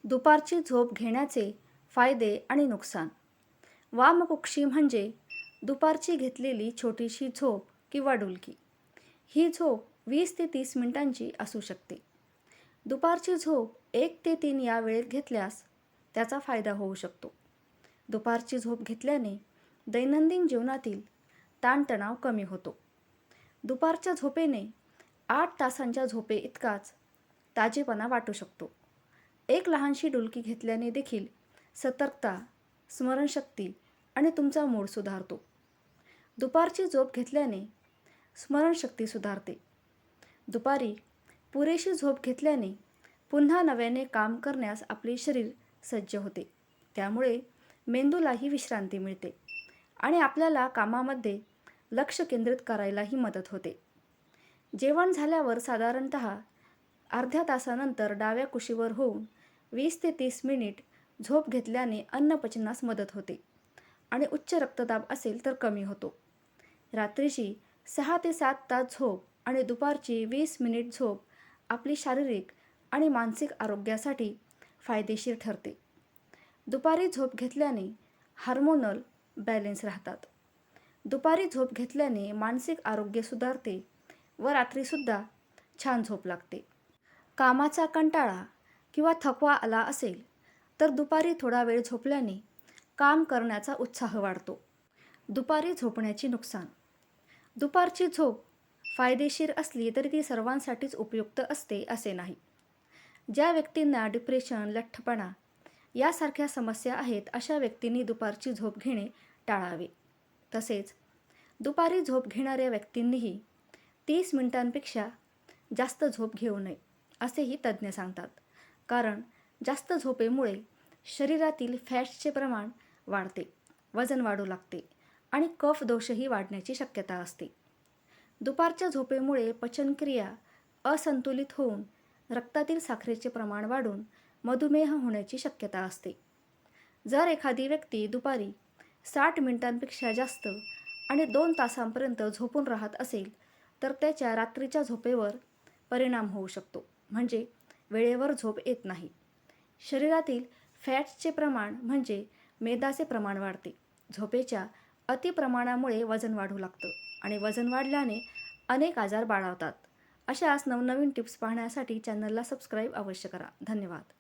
दुपारची झोप घेण्याचे फायदे आणि नुकसान. वामकुक्षी म्हणजे दुपारची घेतलेली छोटीशी झोप किंवा डुलकी. ही झोप 20 ते 30 मिनिटांची असू शकते. दुपारची झोप 1 ते 3 या वेळेत घेतल्यास त्याचा फायदा होऊ शकतो. दुपारची झोप घेतल्याने दैनंदिन जीवनातील ताणतणाव कमी होतो. दुपारच्या झोपेने 8 तासांच्या झोपे इतकाच ताजेपणा वाटू शकतो. एक लहानशी डुलकी घेतल्याने देखील सतर्कता, स्मरणशक्ती आणि तुमचा मूड सुधारतो. दुपारची झोप घेतल्याने स्मरणशक्ती सुधारते. दुपारी पुरेशी झोप घेतल्याने पुन्हा नव्याने काम करण्यास आपले शरीर सज्ज होते. त्यामुळे मेंदूलाही विश्रांती मिळते आणि आपल्याला कामामध्ये लक्ष केंद्रित करायलाही मदत होते. जेवण झाल्यावर साधारणतः अर्ध्या तासानंतर डाव्या कुशीवर होऊन 20 ते 30 मिनिट झोप घेतल्याने अन्न पचनास मदत होते आणि उच्च रक्तदाब असेल तर कमी होतो. रात्रीची 6 ते 7 तास झोप आणि दुपारची 20 मिनिट झोप आपली शारीरिक आणि मानसिक आरोग्यासाठी फायदेशीर ठरते. दुपारी झोप घेतल्याने हार्मोनल बॅलन्स राहतात. दुपारी झोप घेतल्याने मानसिक आरोग्य सुधारते व रात्रीसुद्धा छान झोप लागते. कामाचा कंटाळा किंवा थकवा आला असेल तर दुपारी थोडा वेळ झोपल्याने काम करण्याचा उत्साह वाढतो. दुपारी झोपण्याची नुकसान. दुपारची झोप फायदेशीर असली तरी ती सर्वांसाठीच उपयुक्त असते असे नाही. ज्या व्यक्तींना डिप्रेशन, लठ्ठपणा यासारख्या समस्या आहेत अशा व्यक्तींनी दुपारची झोप घेणे टाळावे. तसेच दुपारी झोप घेणाऱ्या व्यक्तींनीही 30 मिनिटांपेक्षा जास्त झोप घेऊ नये असेही तज्ज्ञ सांगतात. कारण जास्त झोपेमुळे शरीरातील फॅट्सचे प्रमाण वाढते, वजन वाढू लागते आणि कफ दोषही वाढण्याची शक्यता असते. दुपारच्या झोपेमुळे पचनक्रिया असंतुलित होऊन रक्तातील साखरेचे प्रमाण वाढून मधुमेह होण्याची शक्यता असते. जर एखादी व्यक्ती दुपारी 60 मिनिटांपेक्षा जास्त आणि 2 तासांपर्यंत झोपून राहत असेल तर त्याच्या रात्रीच्या झोपेवर परिणाम होऊ शकतो. म्हणजे वेळेवर झोप येत नाही. शरीरातील फॅट्सचे प्रमाण म्हणजे मेदाचे प्रमाण वाढते. झोपेच्या अतिप्रमाणामुळे वजन वाढू लागतं आणि वजन वाढल्याने अनेक आजार बळावतात. अशाच नवनवीन टिप्स पाहण्यासाठी चॅनलला सबस्क्राईब अवश्य करा. धन्यवाद.